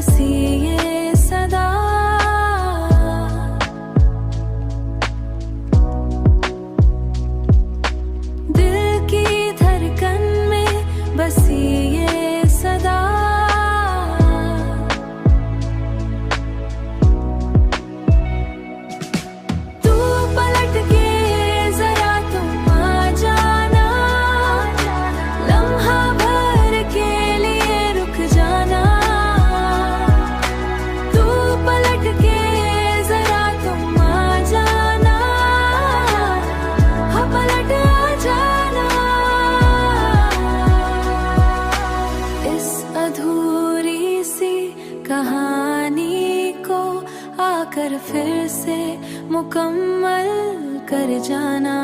बसी ये सदा। दिल की धड़कन में बसी ये सदा। तू पलट के जरा तुम आ जाना, लम्हा भर के लिए रुक जाना। तू पलट के जरा तुम आ जाना, हाँ पलट आ जाना। इस अधूरी सी कहानी को आकर फिर से मुकम्मल कर जाना।